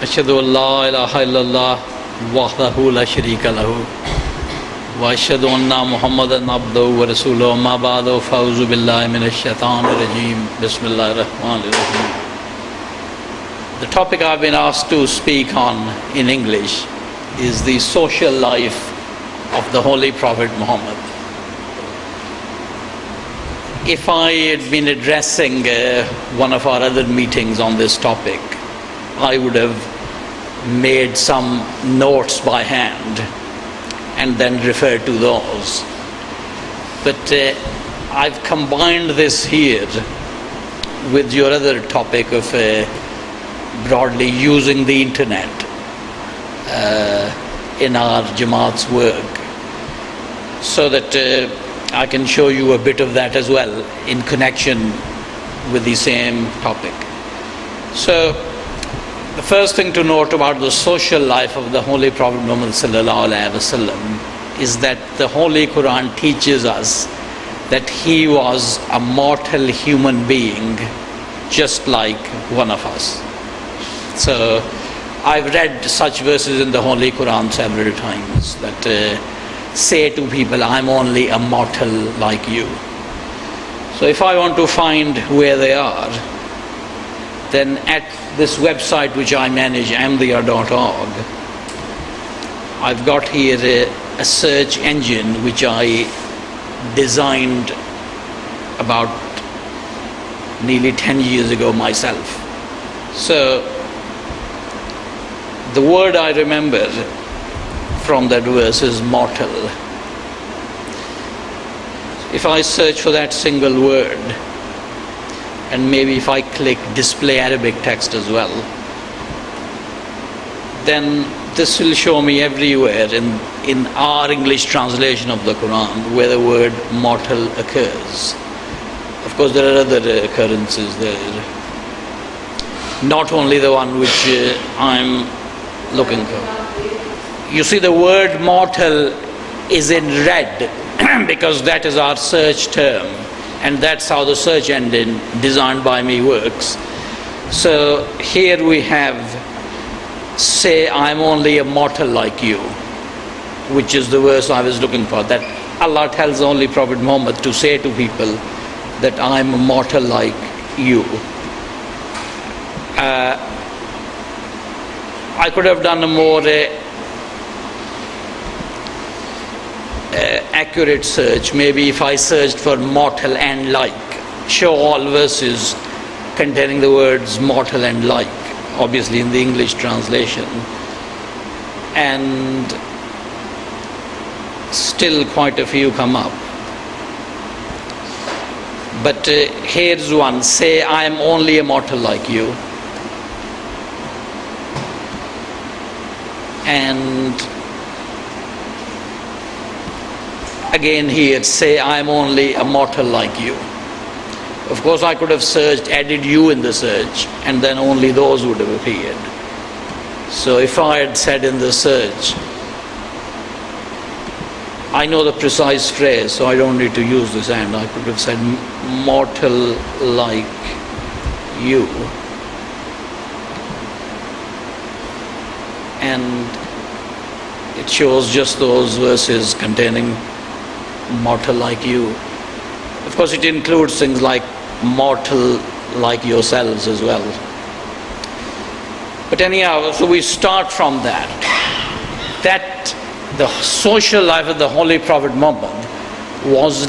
أشهد أن لا إله إلا الله وحده لا شريك له وأشهد أن محمدا عبده ورسوله أما بعد فأعوذ بالله من الشيطان الرجيم بسم الله الرحمن الرحيم. The topic I've been asked to speak on in English is the social life of the Holy Prophet Muhammad. If I had been addressing one of our other meetings on this topic, I would have made some notes by hand and then referred to those. But I've combined this here with your other topic of broadly using the internet in our Jamaat's work, so that I can show you a bit of that as well in connection with the same topic. So the first thing to note about the social life of the Holy Prophet Muhammad is that the Holy Quran teaches us that he was a mortal human being just like one of us. So I've read such verses in the Holy Quran several times that say to people, I'm only a mortal like you. So if I want to find where they are, then at this website which I manage, amdiyar.org, I've got here a search engine which I designed about nearly 10 years ago myself. So the word I remember from that verse is mortal. If I search for that single word, and maybe if I click display Arabic text as well, then this will show me everywhere in our English translation of the Quran where the word mortal occurs. Of course there are other occurrences there, not only the one which I'm looking for. You see, the word mortal is in red because that is our search term, and that's how the search engine designed by me works. So here we have, say I'm only a mortal like you, which is the verse I was looking for, that Allah tells the Holy Prophet Muhammad to say to people that I'm a mortal like you. I could have done a more accurate search. Maybe if I searched for mortal and like, show all verses containing the words mortal and like, obviously in the English translation, and still quite a few come up. But here's one, say I am only a mortal like you. And again here, say I am only a mortal like you. Of course I could have searched, added you in the search, and then only those would have appeared. So if I had said in the search, I know the precise phrase, so I don't need to use this and, I could have said mortal like you. And it shows just those verses containing mortal like you. Of course it includes things like mortal like yourselves as well. But anyhow, so we start from that the social life of the Holy Prophet Muhammad was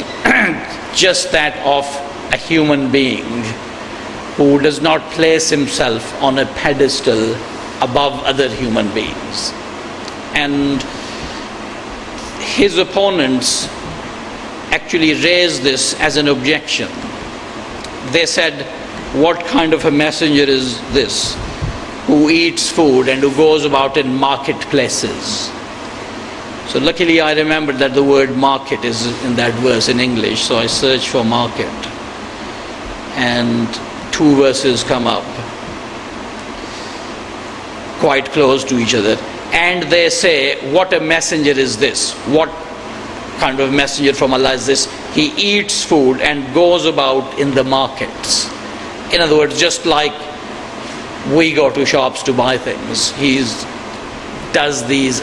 just that of a human being who does not place himself on a pedestal above other human beings. And his opponents actually raised this as an objection. They said, what kind of a messenger is this who eats food and who goes about in marketplaces? So luckily I remembered that the word market is in that verse in English, so I searched for market and two verses come up quite close to each other, and they say, what a messenger is this? What kind of messenger from Allah is this? He eats food and goes about in the markets. In other words, just like we go to shops to buy things. He does the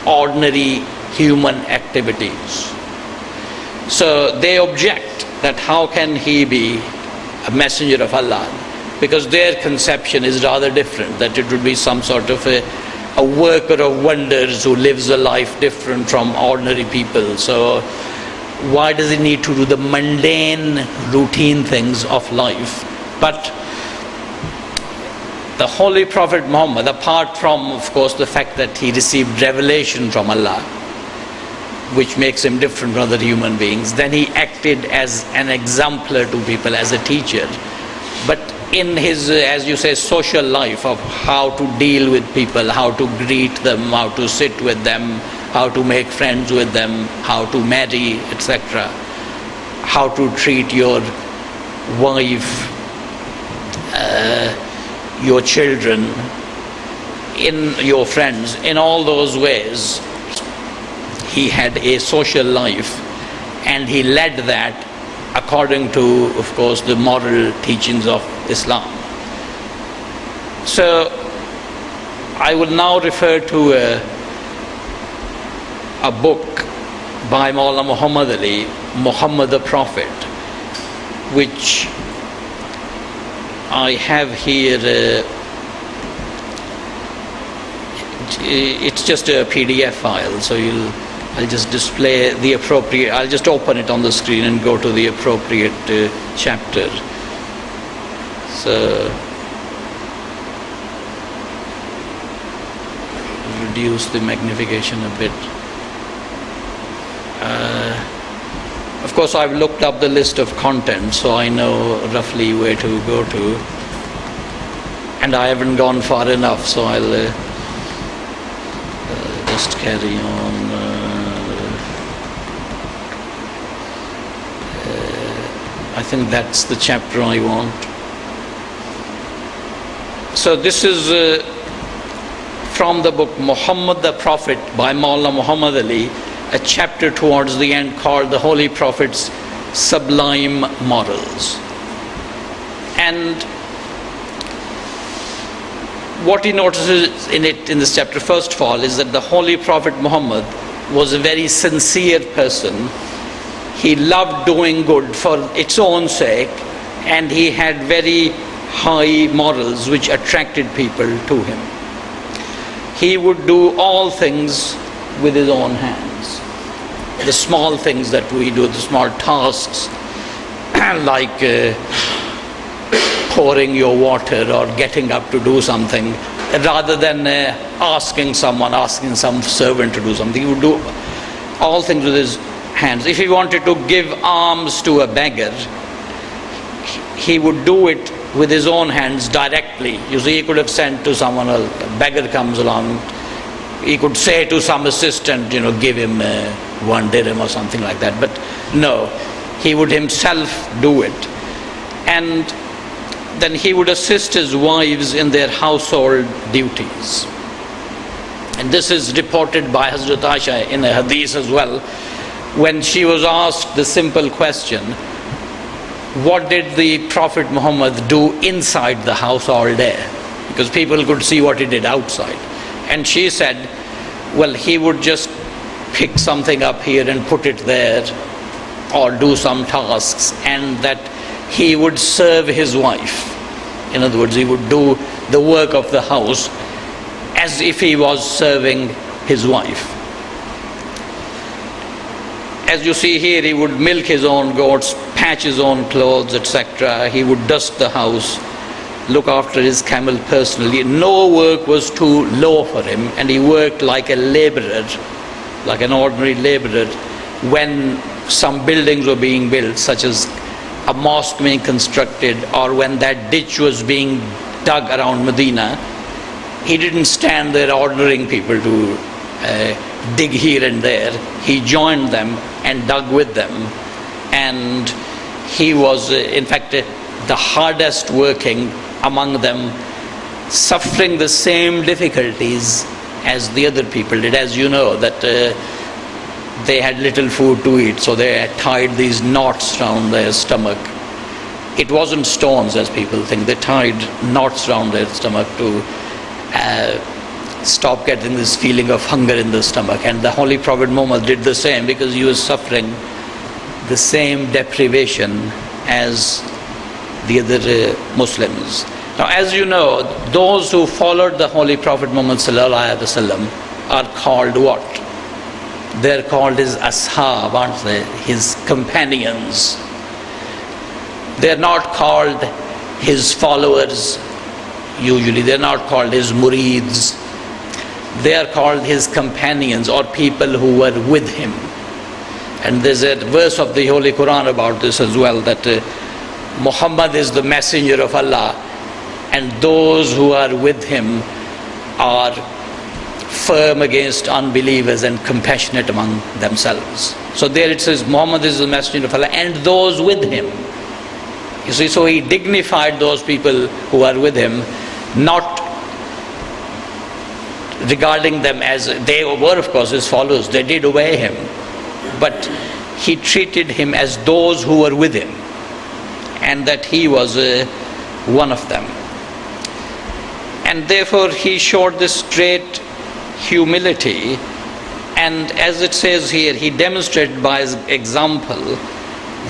ordinary human activities. So they object that how can he be a messenger of Allah? Because their conception is rather different, that it would be some sort of a worker of wonders who lives a life different from ordinary people. So why does he need to do the mundane, routine things of life? But the Holy Prophet Muhammad, apart from, of course, the fact that he received revelation from Allah, which makes him different from other human beings, then he acted as an exemplar to people, as a teacher. But in his, as you say, social life of how to deal with people, how to greet them, how to sit with them, how to make friends with them, how to marry, etc., how to treat your wife, your children, in your friends, in all those ways, he had a social life, and he led that according to, of course, the moral teachings of Islam. So I will now refer to a book by Maulana Muhammad Ali, Muhammad the Prophet, which I have here. It's just a PDF file, so I'll just display the appropriate, I'll just open it on the screen and go to the appropriate chapter. So reduce the magnification a bit. Of course, I've looked up the list of content, so I know roughly where to go to, and I haven't gone far enough, so I'll just carry on. I think that's the chapter I want. So this is from the book Muhammad the Prophet by Maulana Muhammad Ali, a chapter towards the end called The Holy Prophet's Sublime Morals. And what he notices in this chapter, first of all, is that the Holy Prophet Muhammad was a very sincere person. He loved doing good for its own sake, and he had very high morals which attracted people to him. He would do all things with his own hands. The small things that we do, the small tasks, like pouring your water or getting up to do something, rather than asking some servant to do something. He would do all things with his hands. If he wanted to give alms to a beggar, he would do it with his own hands directly. You see, he could have sent to someone else. A beggar comes along, he could say to some assistant, give him 1 dirham or something like that. But no, he would himself do it. And then he would assist his wives in their household duties. And this is reported by Hazrat Aisha in a hadith as well, when she was asked the simple question, what did the Prophet Muhammad do inside the house all day? Because people could see what he did outside. And she said, well, he would just pick something up here and put it there, or do some tasks, and that he would serve his wife. In other words, he would do the work of the house as if he was serving his wife. As you see here, he would milk his own goats, patch his own clothes, etc. He would dust the house, look after his camel personally. No work was too low for him, and he worked like a laborer, like an ordinary laborer. When some buildings were being built, such as a mosque being constructed, or when that ditch was being dug around Medina, he didn't stand there ordering people to dig here and there. He joined them and dug with them, and he was in fact the hardest working among them, suffering the same difficulties as the other people did. As you know, that they had little food to eat, so they had tied these knots around their stomach, It wasn't stones as people think. They tied knots around their stomach to stop getting this feeling of hunger in the stomach. And the Holy Prophet Muhammad did the same because he was suffering the same deprivation as the other Muslims. Now, as you know, those who followed the Holy Prophet Muhammad sallallahu alaihi wasallam are called what? They're called his ashab, aren't they? His companions. They're not called his followers usually. They're not called his murids. They are called his companions, or people who were with him. And there's a verse of the Holy Quran about this as well, that Muhammad is the messenger of Allah, and those who are with him are firm against unbelievers and compassionate among themselves. So there it says Muhammad is the messenger of Allah and those with him. You see, so he dignified those people who are with him, not regarding them as they were, of course, his followers. They did obey him, but he treated him as those who were with him, and that he was one of them. And therefore he showed this great humility, and as it says here, he demonstrated by his example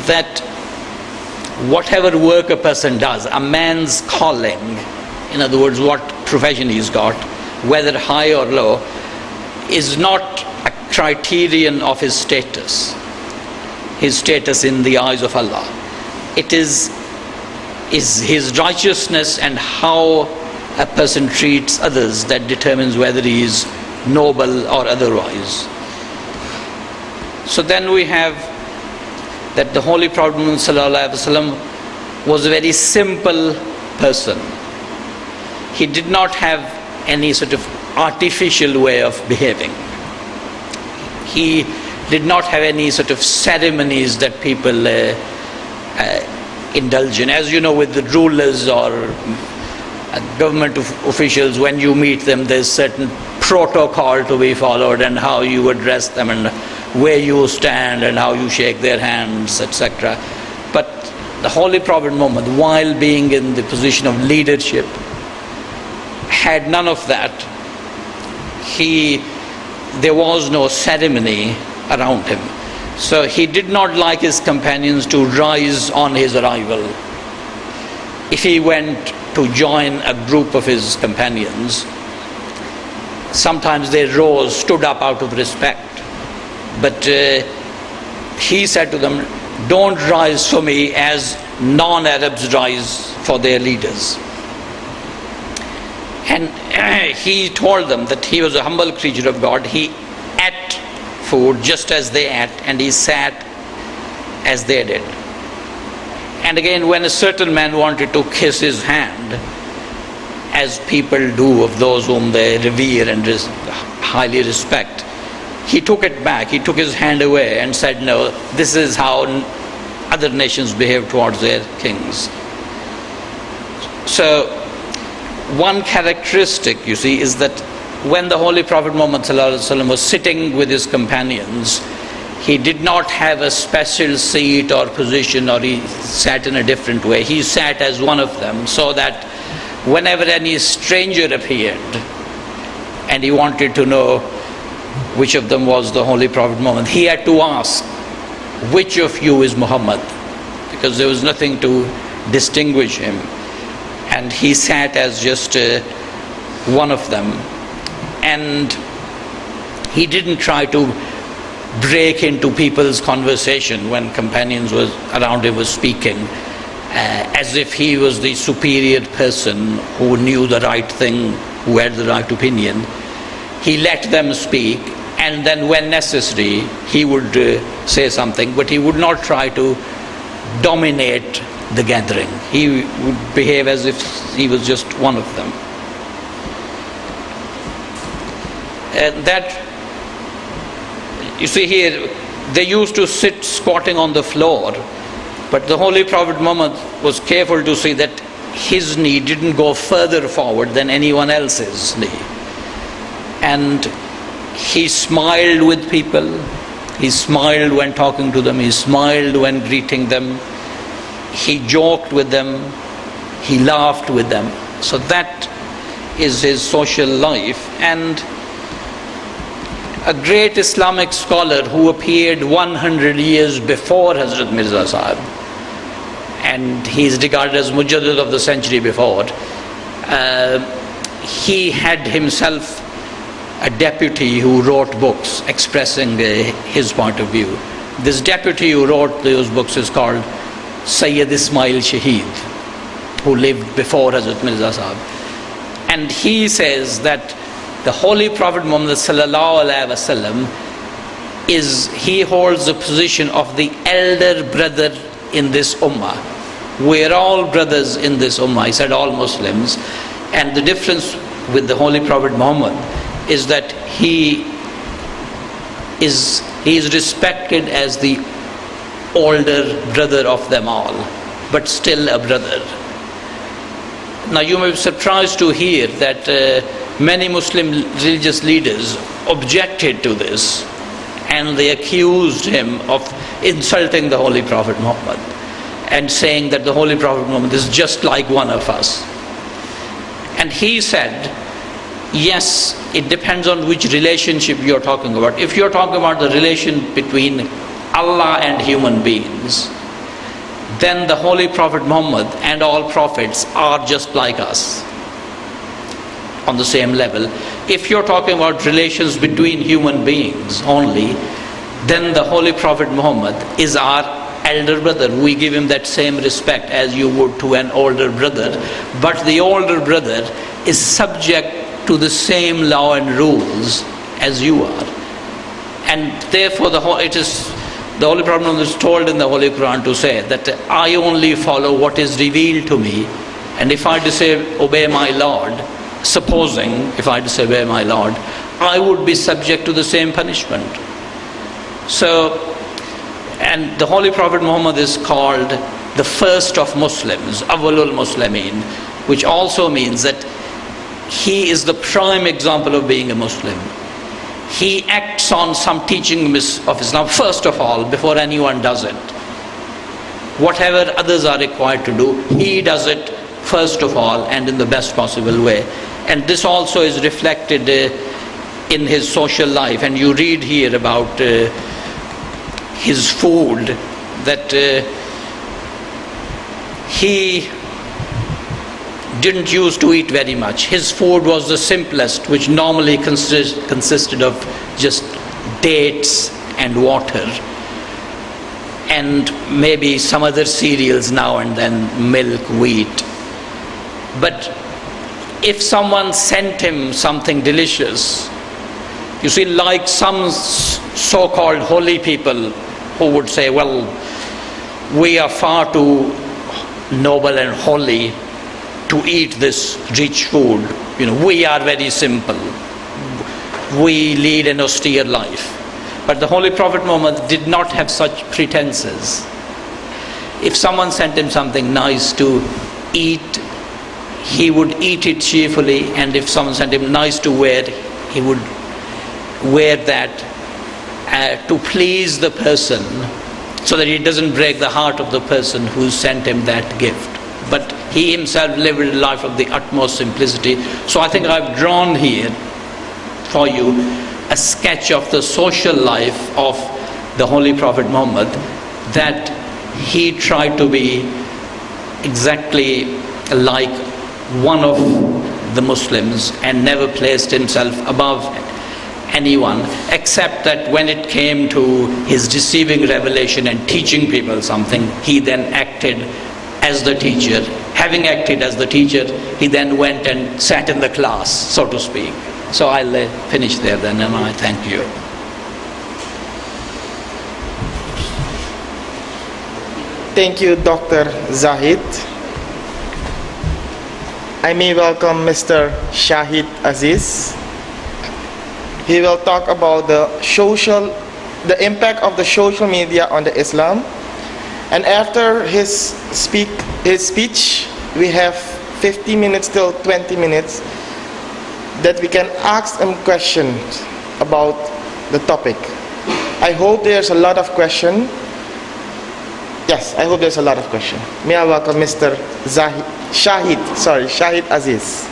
that whatever work a person does, a man's calling, in other words, what profession he's got, whether high or low, is not a criterion of his status in the eyes of Allah. It is his righteousness and how a person treats others that determines whether he is noble or otherwise. So then we have that the Holy Prophet ﷺ was a very simple person. He did not have any sort of artificial way of behaving. He did not have any sort of ceremonies that people indulge in. As you know, with the rulers or government officials, when you meet them, there's certain protocol to be followed, and how you address them, and where you stand, and how you shake their hands, etc. But the Holy Prophet Muhammad, while being in the position of leadership, had none of that. There was no ceremony around him. So he did not like his companions to rise on his arrival. If he went to join a group of his companions, sometimes they rose, stood up out of respect. But he said to them, don't rise for me as non-Arabs rise for their leaders. And he told them that he was a humble creature of God. He ate food just as they ate, and he sat as they did. And again, when a certain man wanted to kiss his hand, as people do of those whom they revere and highly respect, he took it back. He took his hand away and said, no, this is how other nations behave towards their kings. So one characteristic, you see, is that when the Holy Prophet Muhammad ﷺ was sitting with his companions, he did not have a special seat or position, or he sat in a different way. He sat as one of them, so that whenever any stranger appeared and he wanted to know which of them was the Holy Prophet Muhammad, he had to ask, which of you is Muhammad? Because there was nothing to distinguish him. And he sat as just one of them. And he didn't try to break into people's conversation when companions was around him was speaking, as if he was the superior person who knew the right thing, who had the right opinion. He let them speak, and then when necessary he would say something, but he would not try to dominate the gathering. He would behave as if he was just one of them. That, you see here, they used to sit squatting on the floor, but the Holy Prophet Muhammad was careful to see that his knee didn't go further forward than anyone else's knee. And he smiled with people. He smiled when talking to them. He smiled when greeting them. he joked with them, he laughed with them. So that is his social life. And a great Islamic scholar who appeared 100 years before Hazrat Mirza Sahib, and he is regarded as Mujaddid of the century before, he had himself a deputy who wrote books expressing his point of view. This deputy who wrote those books is called Sayyid Ismail Shahid, who lived before Hazrat Mirza Sahib. And he says that the Holy Prophet Muhammad sallallahu alaihi wasallam he holds the position of the elder brother in this ummah. We're all brothers in this ummah. He said all Muslims. And the difference with the Holy Prophet Muhammad is that he is respected as the older brother of them all, but still a brother. Now you may be surprised to hear that many Muslim religious leaders objected to this, and they accused him of insulting the Holy Prophet Muhammad and saying that the Holy Prophet Muhammad is just like one of us. And he said, yes, it depends on which relationship you're talking about. If you're talking about the relation between Allah and human beings, then the Holy Prophet Muhammad and all prophets are just like us on the same level. If you're talking about relations between human beings only, then the Holy Prophet Muhammad is our elder brother. We give him that same respect as you would to an older brother. But the older brother is subject to the same law and rules as you are. And therefore the Holy Prophet Muhammad is told in the Holy Quran to say that I only follow what is revealed to me, and if I disobey my Lord, supposing if I disobey my Lord, I would be subject to the same punishment. So, and the Holy Prophet Muhammad is called the first of Muslims, Awwalul Muslimin, which also means that he is the prime example of being a Muslim. He acts on some teaching of Islam first of all, before anyone does it. Whatever others are required to do, he does it first of all and in the best possible way. And this also is reflected in his social life. And you read here about his food, that he didn't used to eat very much. His food was the simplest, which normally consisted of just dates and water and maybe some other cereals now and then, milk, wheat. But if someone sent him something delicious, you see, like some so-called holy people who would say, well, we are far too noble and holy to eat this rich food. We are very simple. We lead an austere life. But the Holy Prophet Muhammad did not have such pretenses. If someone sent him something nice to eat, he would eat it cheerfully, and if someone sent him nice to wear, he would wear that to please the person, so that he doesn't break the heart of the person who sent him that gift. But he himself lived a life of the utmost simplicity. So I think I've drawn here for you a sketch of the social life of the Holy Prophet Muhammad, that he tried to be exactly like one of the Muslims and never placed himself above anyone, except that when it came to his receiving revelation and teaching people something, he then acted as the teacher. Having acted as the teacher, he then went and sat in the class, so to speak. So I'll finish there then, and I thank you. Thank you, Dr. Zahid. I may welcome Mr. Shahid Aziz. He will talk about the impact of the social media on the Islam. And after his speech, we have 50 minutes till 20 minutes that we can ask him questions about the topic. I hope there's a lot of questions. Yes, I hope there's a lot of questions. May I welcome Mr. Shahid Aziz.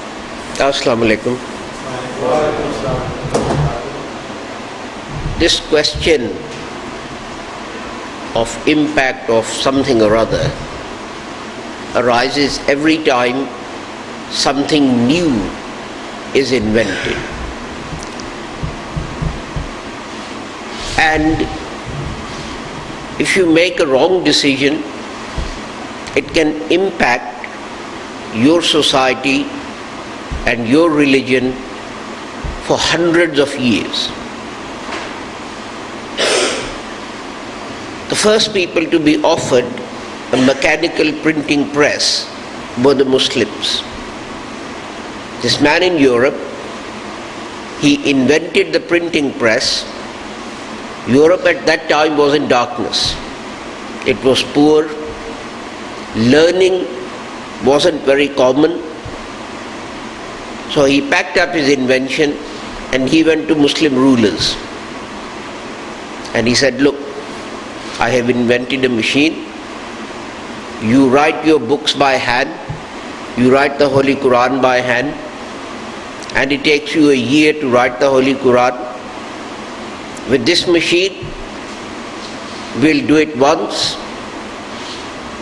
Assalamu alaikum. This question of impact of something or other arises every time something new is invented. And if you make a wrong decision, it can impact your society and your religion for hundreds of years. The first people to be offered a mechanical printing press were the Muslims. This man in Europe, he invented the printing press. Europe at that time was in darkness. It was poor. Learning wasn't very common. So he packed up his invention and he went to Muslim rulers. And he said, look, I have invented a machine. You write your books by hand. You write the Holy Quran by hand. And it takes you a year to write the Holy Quran. With this machine, we'll do it once.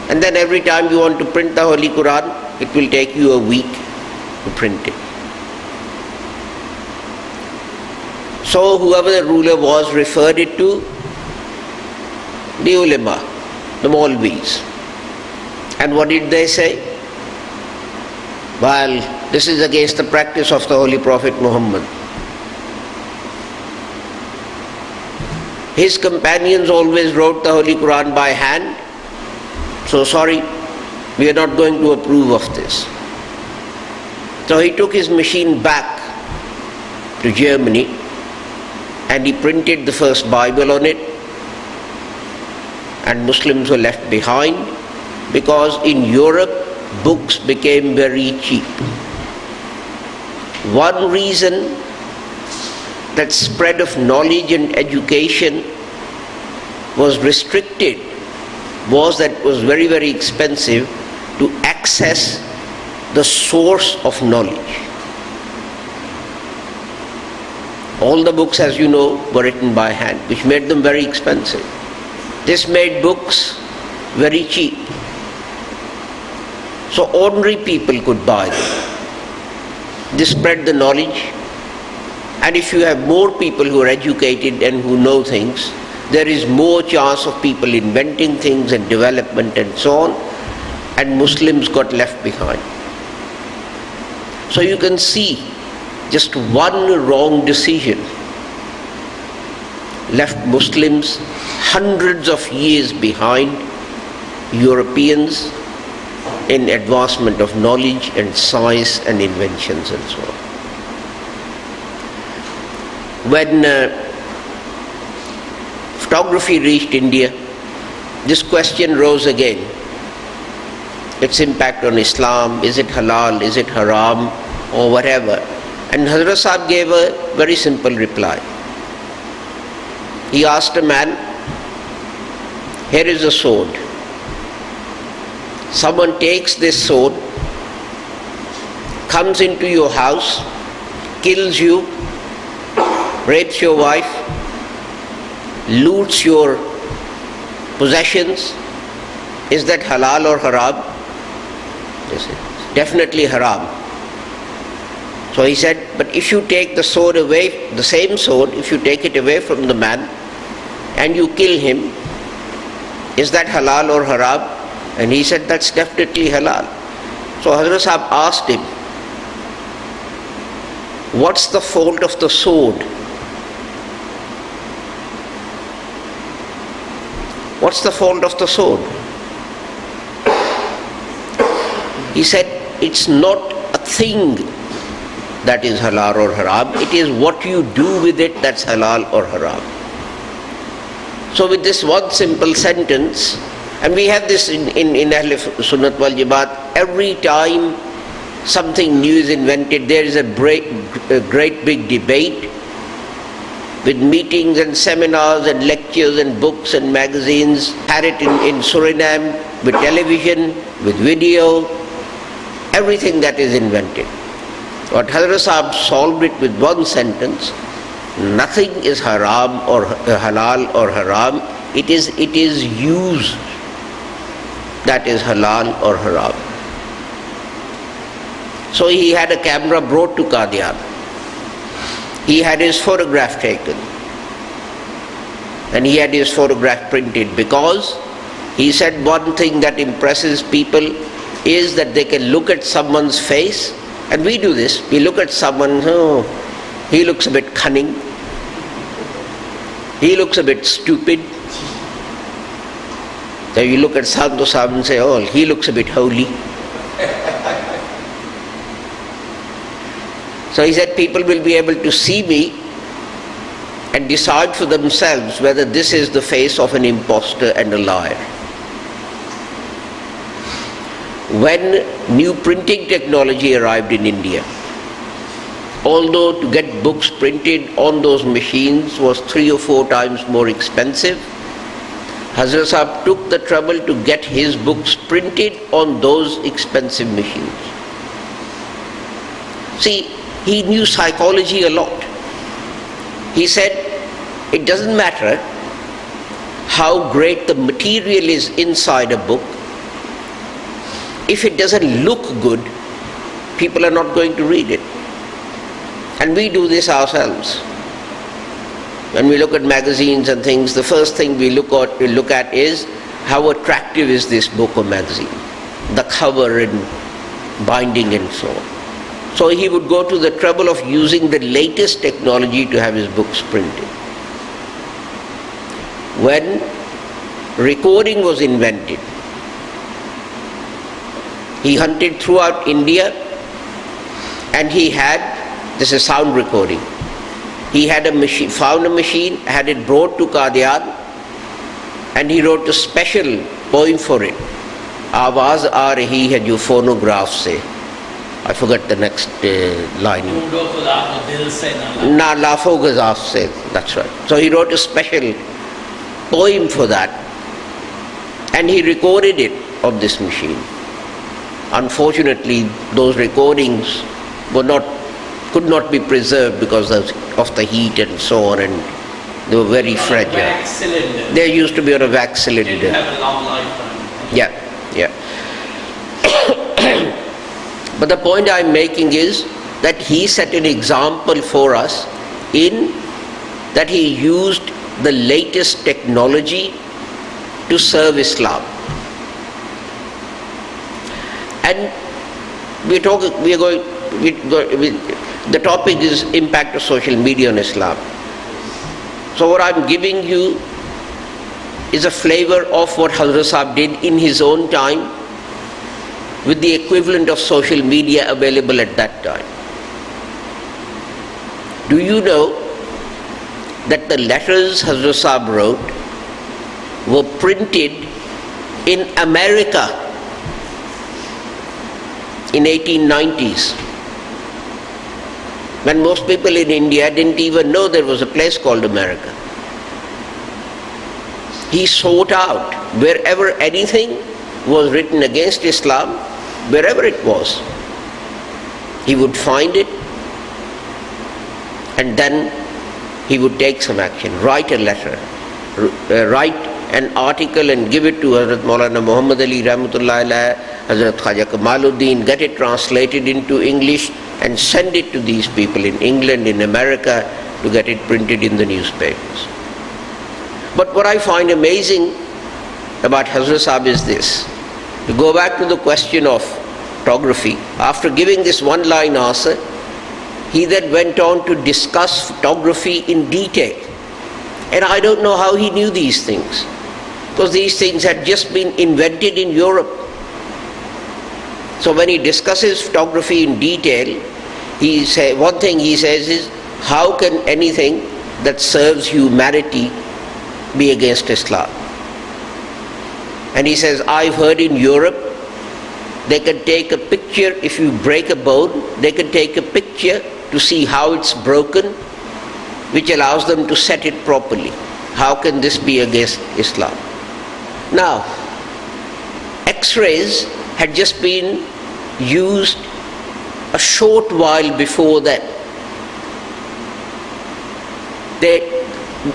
And then every time you want to print the Holy Quran, it will take you a week to print it. So whoever the ruler was referred it to the ulama, the Maulvis. And what did they say? Well, this is against the practice of the Holy Prophet Mohammed. His companions always wrote the Holy Quran by hand. So sorry, we are not going to approve of this. So he took his machine back to Germany and he printed the first Bible on it, and Muslims were left behind because in Europe books became very cheap. One reason that spread of knowledge and education was restricted was that it was very, very expensive to access the source of knowledge. All the books, as you know, were written by hand, which made them very expensive. This made books very cheap. So ordinary people could buy them. This spread the knowledge. And if you have more people who are educated and who know things, there is more chance of people inventing things and development and so on, and Muslims got left behind. So you can see just one wrong decision left Muslims hundreds of years behind Europeans in advancement of knowledge and science and inventions and so on. When photography reached India, this question rose again. Its impact on Islam, is it halal, is it haram, or whatever. And Hazrat Sahib gave a very simple reply. He asked a man, here is a sword. Someone takes this sword, comes into your house, kills you, rapes your wife, loots your possessions. Is that halal or haram? They said, definitely haram. So he said, but if you take the sword away, the same sword, if you take it away from the man and you kill him, is that halal or haram? And he said, that's definitely halal. So Hazrat Sahib asked him, what's the fault of the sword? What's the fault of the sword? He said, it's not a thing that is halal or haram. It is what you do with it that's halal or haram. So with this one simple sentence, and we have this in Ahl Sunnat wal Jamaat, every time something new is invented, there is a great big debate with meetings and seminars and lectures and books and magazines, had it in Suriname, with television, with video, everything that is invented. But Hazrat Sahib solved it with one sentence: nothing is haram or halal or haram, it is used that is halal or haram. So he had a camera brought to Qadian. He had his photograph taken. And he had his photograph printed, because he said one thing that impresses people is that they can look at someone's face, and we do this, we look at someone, oh, he looks a bit cunning, he looks a bit stupid. Then you look at Santo Sahib and say, oh, he looks a bit holy. So he said people will be able to see me and decide for themselves whether this is the face of an impostor and a liar. When new printing technology arrived in India, although to get books printed on those machines was 3 or 4 times more expensive, Hazrat Sahib took the trouble to get his books printed on those expensive machines. See, he knew psychology a lot. He said, it doesn't matter how great the material is inside a book. If it doesn't look good, people are not going to read it. And we do this ourselves. When we look at magazines and things, the first thing we look at is how attractive is this book or magazine, the cover and binding and so on. So he would go to the trouble of using the latest technology to have his books printed. When recording was invented, he hunted throughout India, and he had, this is sound recording, he had a machine, found a machine, had it brought to Qadian, and he wrote a special poem for it. Awaaz aa rahi hai jo phonograph se. I forgot the next line. Na laafo gazaf se. That's right. So he wrote a special poem for that, and he recorded it of this machine. Unfortunately, those recordings could not be preserved because of the heat and so on, and they were very fragile. Wax cylinder. They used to be on a wax cylinder. They didn't have a long lifetime. Yeah. But the point I'm making is that he set an example for us in that he used the latest technology to serve Islam. And the topic is impact of social media on Islam. So what I'm giving you is a flavor of what Hazrat Sahib did in his own time with the equivalent of social media available at that time. Do you know that the letters Hazrat Sahib wrote were printed in America in 1890s, when most people in India didn't even know there was a place called America? He sought out wherever anything was written against Islam, wherever it was, he would find it, and then he would take some action, write a letter, write an article and give it to Hazrat Maulana Muhammad Ali Rahmatullahi Alayhi, Hazrat Khaja Kamaluddin, get it translated into English and send it to these people in England, in America, to get it printed in the newspapers. But what I find amazing about Hazrat Sahib is this. To go back to the question of photography, after giving this one-line answer, he then went on to discuss photography in detail. And I don't know how he knew these things, because these things had just been invented in Europe. So when he discusses photography in detail, one thing he says is, how can anything that serves humanity be against Islam? And he says, I've heard in Europe, they can take a picture, if you break a bone, they can take a picture to see how it's broken, which allows them to set it properly. How can this be against Islam? Now, X-rays had just been used a short while before that.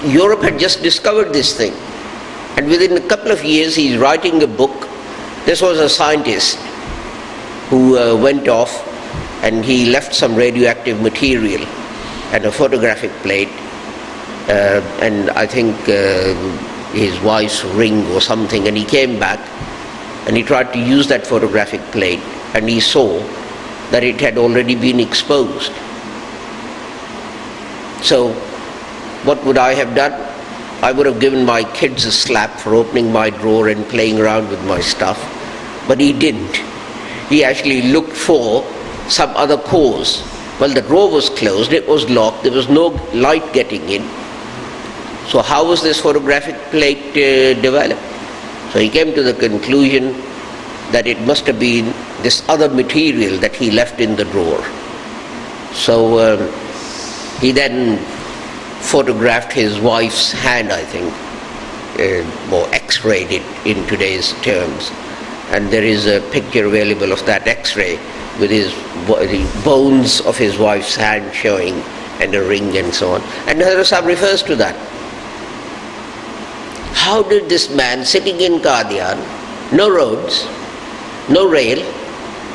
Europe had just discovered this thing, and within a couple of years he's writing a book. This was a scientist who went off and he left some radioactive material and a photographic plate and I think his wife's ring or something, and he came back and he tried to use that photographic plate and he saw that it had already been exposed. So what would I have done? I would have given my kids a slap for opening my drawer and playing around with my stuff, but he didn't. He actually looked for some other cause. Well, the drawer was closed, it was locked, there was no light getting in. So how was this photographic plate developed? So he came to the conclusion that it must have been this other material that he left in the drawer. So he then photographed his wife's hand, I think, or X-rayed it in today's terms. And there is a picture available of that X-ray with the bones of his wife's hand showing and a ring and so on. And Hazrat refers to that. How did this man sitting in Qadian, no roads, no rail,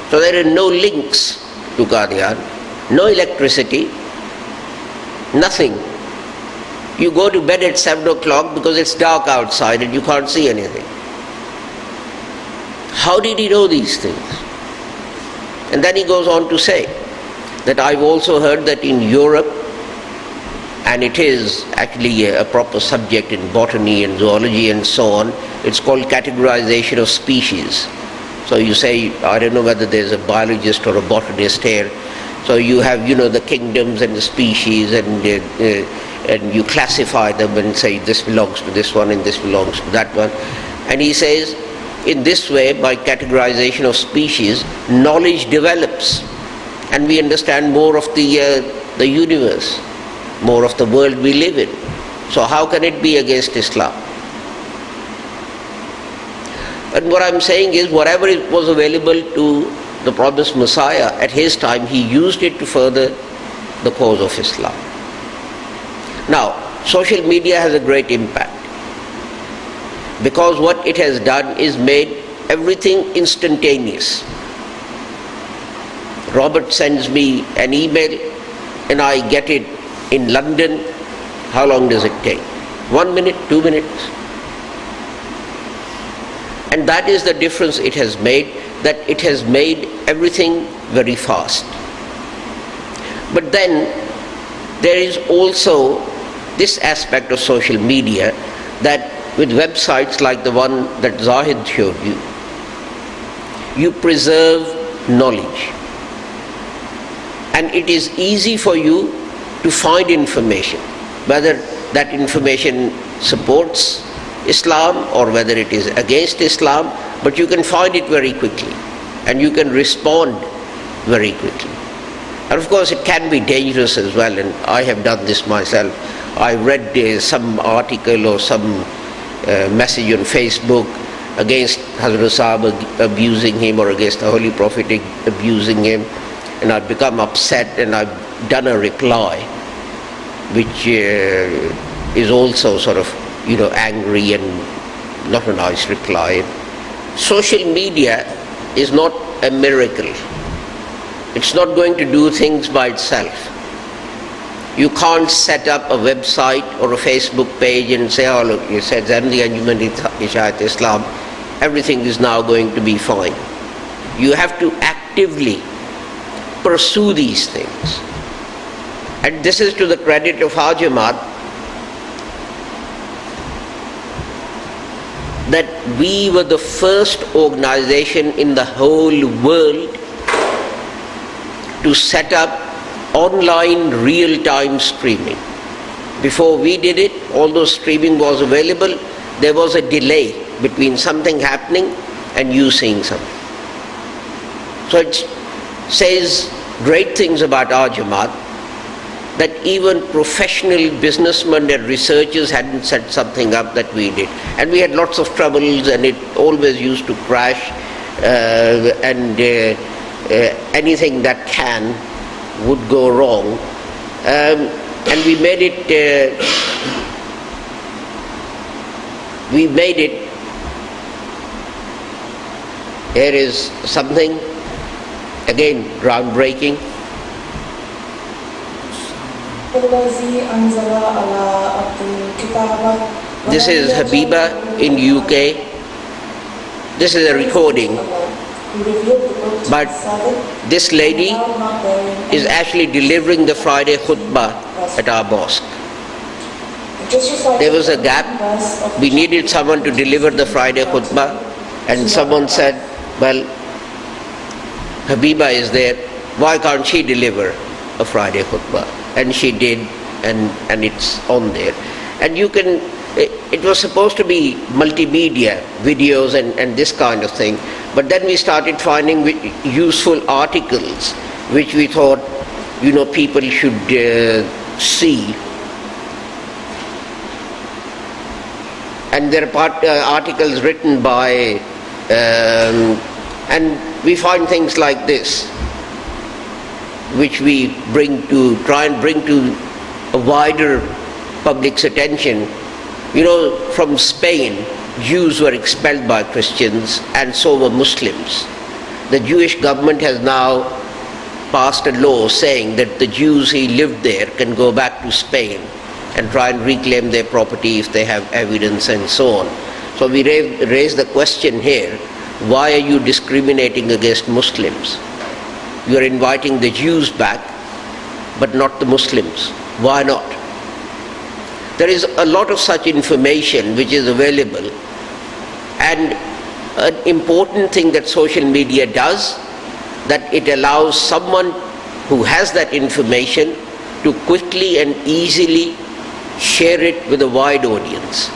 so there are no links to Qadian, no electricity, nothing. You go to bed at 7 o'clock because it's dark outside and you can't see anything. How did he know these things? And then he goes on to say that I've also heard that in Europe, and it is actually a proper subject in botany and zoology and so on, it's called categorization of species. So you say, I don't know whether there's a biologist or a botanist here. So you have, the kingdoms and the species, and you classify them and say this belongs to this one and this belongs to that one. And he says, in this way, by categorization of species, knowledge develops, and we understand more of the universe, more of the world we live in. So how can it be against Islam? And what I'm saying is, whatever was available to the promised Messiah at his time, he used it to further the cause of Islam. Now, social media has a great impact, because what it has done is made everything instantaneous. Robert sends me an email and I get it in London. How long does it take? 1 minute, 2 minutes? And that is the difference it has made, that it has made everything very fast. But then there is also this aspect of social media, that with websites like the one that Zahid showed you, you preserve knowledge. And it is easy for you to find information, whether that information supports Islam or whether it is against Islam, but you can find it very quickly and you can respond very quickly. And of course it can be dangerous as well, and I have done this myself. I read some article or some message on Facebook against Hazrat Sahib abusing him, or against the Holy Prophet abusing him, and I've become upset and I've done a reply which is also sort of angry and not a nice reply. Social media is not a miracle. It's not going to do things by itself. You can't set up a website or a Facebook page and say, oh look, you said Islam, everything is now going to be fine. You have to actively pursue these things. And this is to the credit of our Jamaat, that we were the first organization in the whole world to set up online real-time streaming. Before we did it, although streaming was available, there was a delay between something happening and you seeing something. So it says great things about our Jamaat, that even professional businessmen and researchers hadn't set something up that we did. And we had lots of troubles, and it always used to crash, and anything that can would go wrong. And we made it here is something again groundbreaking. This is Habiba in UK. This is a recording, but this lady is actually delivering the Friday khutbah at our mosque. There was a gap. We needed someone to deliver the Friday khutbah, and someone said, well, Habiba is there, why can't she deliver a Friday khutbah? And she did, and it's on there. And you can, it was supposed to be multimedia, videos and this kind of thing, but then we started finding useful articles which we thought, people should see. And there are articles written by, and we find things like this, which we try and bring to a wider public's attention. From Spain, Jews were expelled by Christians, and so were Muslims. The Jewish government has now passed a law saying that the Jews who lived there can go back to Spain and try and reclaim their property if they have evidence and so on. So we raise the question here, why are you discriminating against Muslims? You are inviting the Jews back, but not the Muslims. Why not? There is a lot of such information which is available, and an important thing that social media does, that it allows someone who has that information to quickly and easily share it with a wide audience.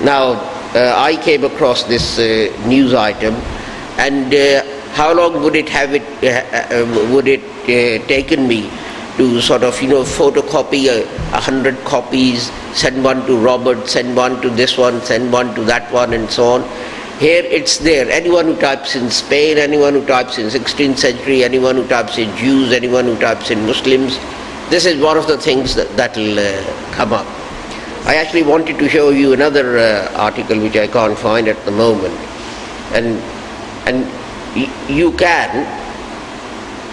Now, I came across this news item, and how long would it taken me to sort of photocopy 100 copies, send one to Robert, send one to this one, send one to that one, and so on. Here it's there. Anyone who types in Spain, anyone who types in 16th century, anyone who types in Jews, anyone who types in Muslims, this is one of the things that will come up. I actually wanted to show you another article which I can't find at the moment, and you can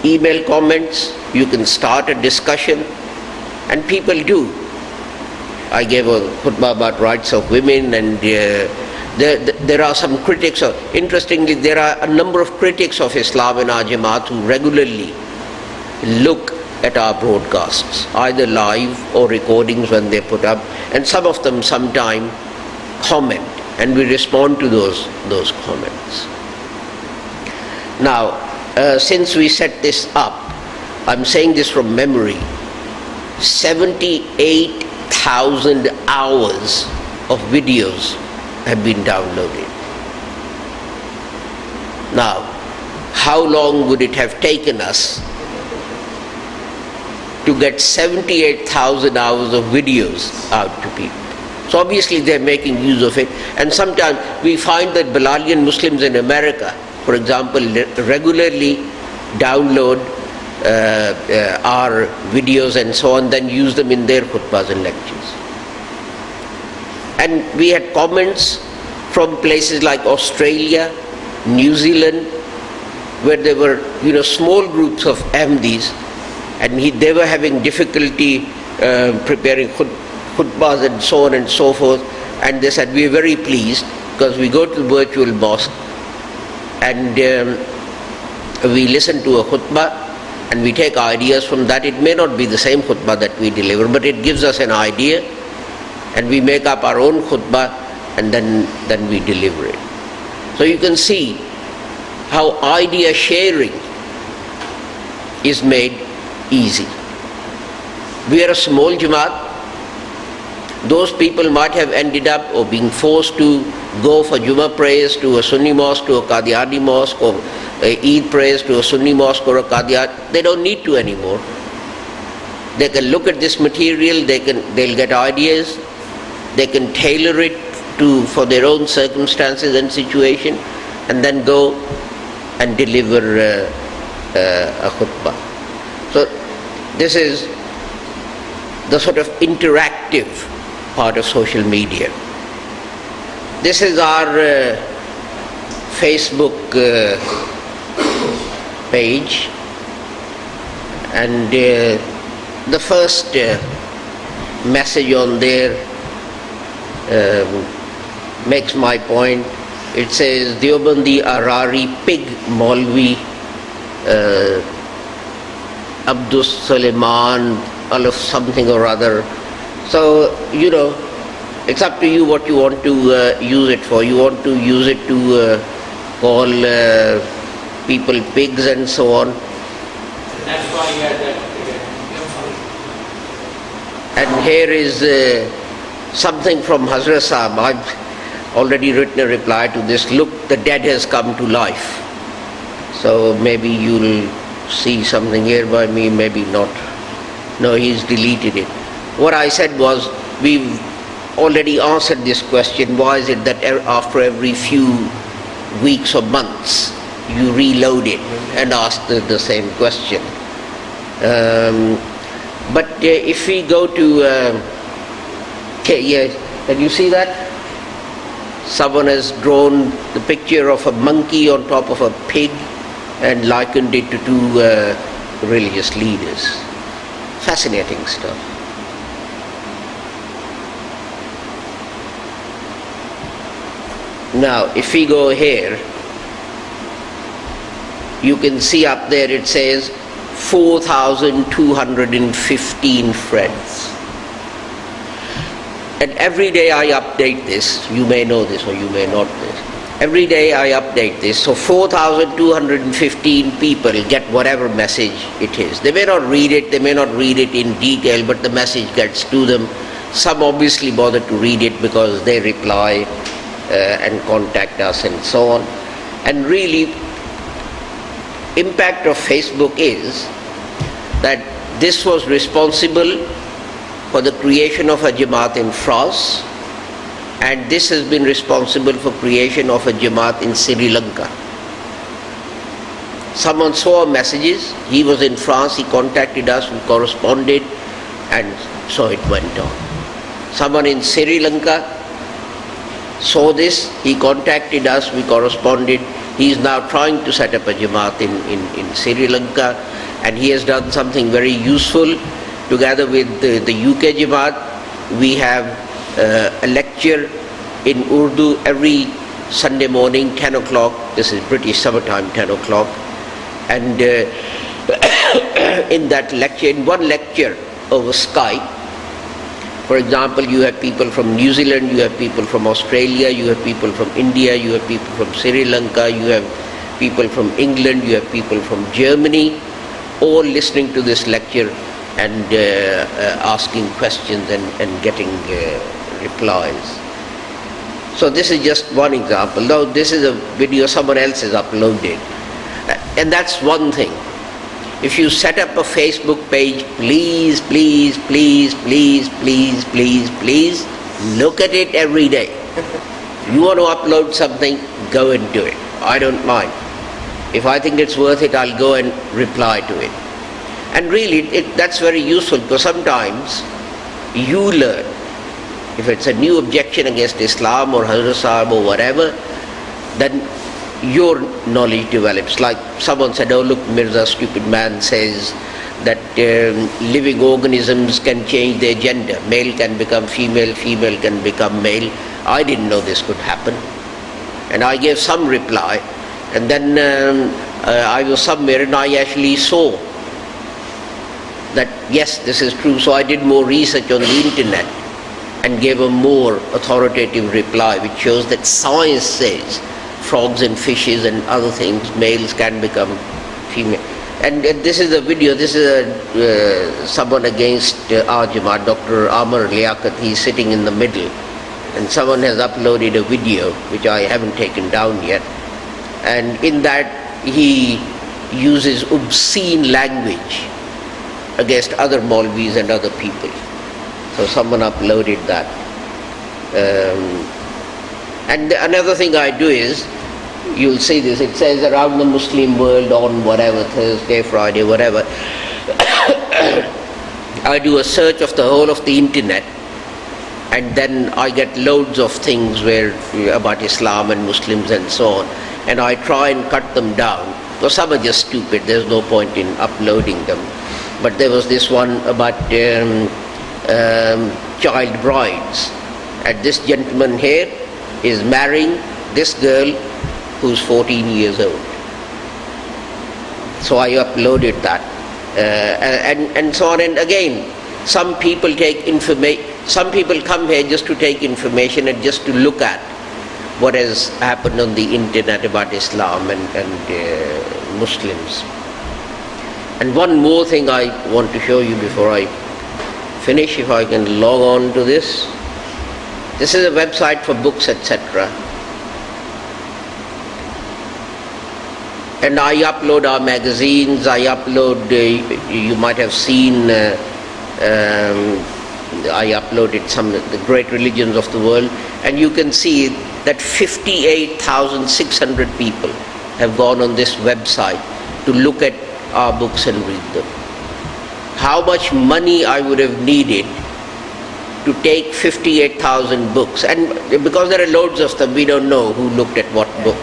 email comments, you can start a discussion, and people do. I gave a khutbah about rights of women, and there are some critics interestingly, there are a number of critics of Islam in our Jamaat who regularly look at our broadcasts, either live or recordings when they put up, and some of them sometime comment, and we respond to those comments. Now, since we set this up, I'm saying this from memory, 78,000 hours of videos have been downloaded. Now, how long would it have taken us to get 78,000 hours of videos out to people? So obviously they're making use of it, and sometimes we find that Bilalian Muslims in America, for example, regularly download our videos and so on, then use them in their khutbahs and lectures. And we had comments from places like Australia, New Zealand, where there were small groups of Ahmadis, and they were having difficulty preparing khutbahs and so on and so forth, and they said, we are very pleased because we go to the virtual mosque and we listen to a khutbah and we take ideas from that. It may not be the same khutbah that we deliver, but it gives us an idea, and we make up our own khutbah, and then we deliver it. So you can see how idea sharing is made easy. We are a small Jamaat. Those people might have ended up or being forced to go for Jummah prayers to a Sunni mosque, to a Qadiani mosque, or Eid prayers to a Sunni mosque or a Qadiani. They don't need to anymore. They can look at this material, they'll get ideas, they can tailor it for their own circumstances and situation, and then go and deliver a khutbah. So this is the sort of interactive part of social media. This is our Facebook page, and the first message on there makes my point. It says Deobandi Arari Pig Maulvi Abdus Suleiman Alaf something or other. So, it's up to you what you want to use it for. You want to use it to call people pigs and so on. That's why you had that. And here is something from Hazrat Sahib. I've already written a reply to this. Look, the dead has come to life. So maybe you'll see something here by me, maybe not. No, he's deleted it. What I said was, we've already answered this question. Why is it that after every few weeks or months you reload it and ask the same question? But if we go to can you see that? Someone has drawn the picture of a monkey on top of a pig and likened it to two religious leaders. Fascinating stuff. Now, if we go here, you can see up there it says 4,215 friends. And every day I update this. You may know this or you may not know this. Every day I update this. So 4,215 people get whatever message it is. They may not read it in detail, but the message gets to them. Some obviously bother to read it because they reply and contact us and so on. And really, impact of Facebook is that this was responsible for the creation of a Jamaat in France, and this has been responsible for creation of a Jamaat in Sri Lanka. Someone saw our messages, he was in France, he contacted us, we corresponded, and so it went on. Someone in Sri Lanka saw this, he contacted us, we corresponded. He is now trying to set up a Jamaat in Sri Lanka, and he has done something very useful. Together with the UK Jamaat, we have a lecture in Urdu every Sunday morning, 10 o'clock. This is British summertime, 10 o'clock. And in that lecture, in one lecture over Skype, for example, you have people from New Zealand, you have people from Australia, you have people from India, you have people from Sri Lanka, you have people from England, you have people from Germany, all listening to this lecture and asking questions and getting replies. So this is just one example. Now this is a video someone else has uploaded. And that's one thing. If you set up a Facebook page, please look at it every day. You want to upload something, go and do it. I don't mind. If I think it's worth it, I'll go and reply to it. And really, that's very useful, because sometimes you learn. If it's a new objection against Islam or Hazrat Sahib or whatever, then your knowledge develops. Like someone said, oh look, Mirza, stupid man, says that living organisms can change their gender. Male can become female, female can become male. I didn't know this could happen. And I gave some reply. And then I was somewhere and I actually saw that yes, this is true. So I did more research on the internet and gave a more authoritative reply, which shows that science says frogs and fishes and other things, males can become female. And this is a video, this is someone against our Jamaat, Dr. Amar Liaquat. He's sitting in the middle, and someone has uploaded a video which I haven't taken down yet, and in that he uses obscene language against other Maulvis and other people. So someone uploaded that. And another thing I do is, you'll see this, it says around the Muslim world on whatever, Thursday, Friday, whatever. I do a search of the whole of the internet, and then I get loads of things about Islam and Muslims and so on, and I try and cut them down. Because some are just stupid, there's no point in uploading them. But there was this one about child brides, and this gentleman here is marrying this girl who's 14 years old. So I uploaded that, and so on. And again, some people some people come here just to take information and just to look at what has happened on the internet about Islam and Muslims. And one more thing I want to show you before I finish, if I can log on to this. This is a website for books, etc. And I upload our magazines, I upload, you might have seen, I uploaded some of the great religions of the world, and you can see that 58,600 people have gone on this website to look at our books and read them. How much money I would have needed to take 58,000 books, and because there are loads of them, we don't know who looked at what book.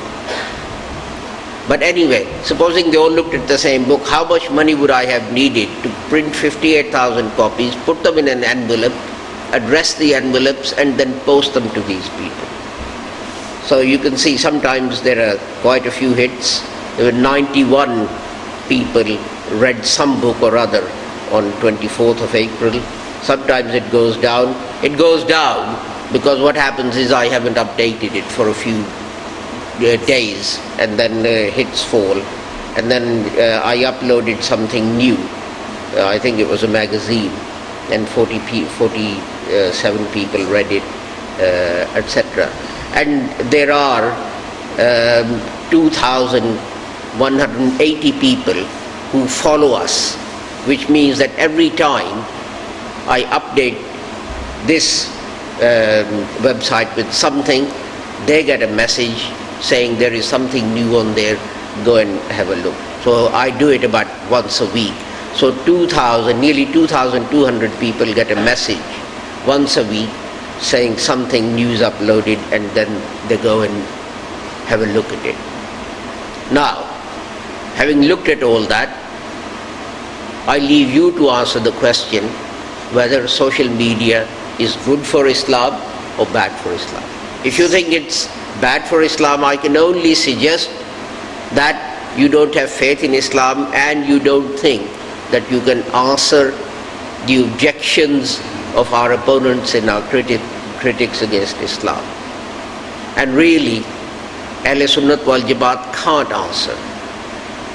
But anyway, supposing they all looked at the same book, how much money would I have needed to print 58,000 copies, put them in an envelope, address the envelopes, and then post them to these people? So you can see sometimes there are quite a few hits. There were 91 people read some book or other on 24th of April. Sometimes it goes down. It goes down because what happens is I haven't updated it for a few days, and then hits fall, and then I uploaded something new. I think it was a magazine, and 47 people read it, etc. And there are 2,180 people who follow us, which means that every time I update this website with something, they get a message saying there is something new on there, go and have a look. So I do it about once a week. So nearly 2,200 people get a message once a week saying something new is uploaded, and then they go and have a look at it. Now, having looked at all that, I leave you to answer the question whether social media is good for Islam or bad for Islam. If you think it's bad for Islam, I can only suggest that you don't have faith in Islam, and you don't think that you can answer the objections of our opponents and our critics against Islam. And really, Ahl Sunnat wal Jamaat can't answer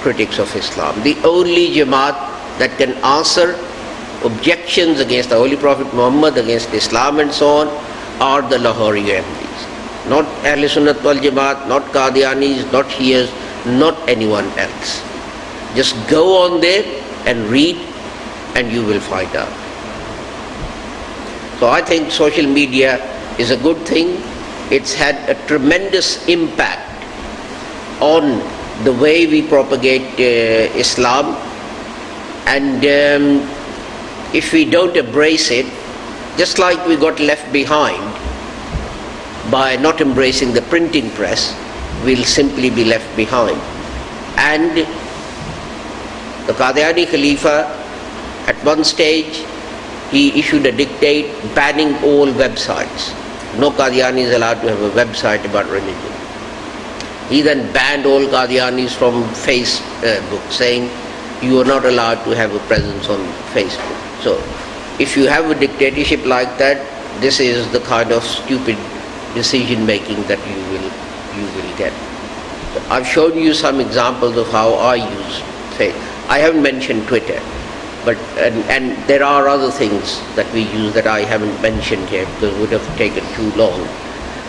critics of Islam. The only Jamaat that can answer objections against the Holy Prophet Muhammad, against Islam and so on, are the Lahori Ahmadis. Not Ahl Sunnat wal Jamaat, not Qadianis, not Shias, not anyone else. Just go on there and read, and you will find out. So I think social media is a good thing. It's had a tremendous impact on the way we propagate Islam, and if we don't embrace it, just like we got left behind by not embracing the printing press, we'll simply be left behind. And the Qadiani Khalifa, at one stage, he issued a dictate banning all websites. No Qadiani is allowed to have a website about religion. He then banned all Qadianis from Facebook, saying you are not allowed to have a presence on Facebook. So if you have a dictatorship like that, this is the kind of stupid decision making that you will get. So I've shown you some examples of how I use faith. I haven't mentioned Twitter, but and there are other things that we use that I haven't mentioned here because it would have taken too long.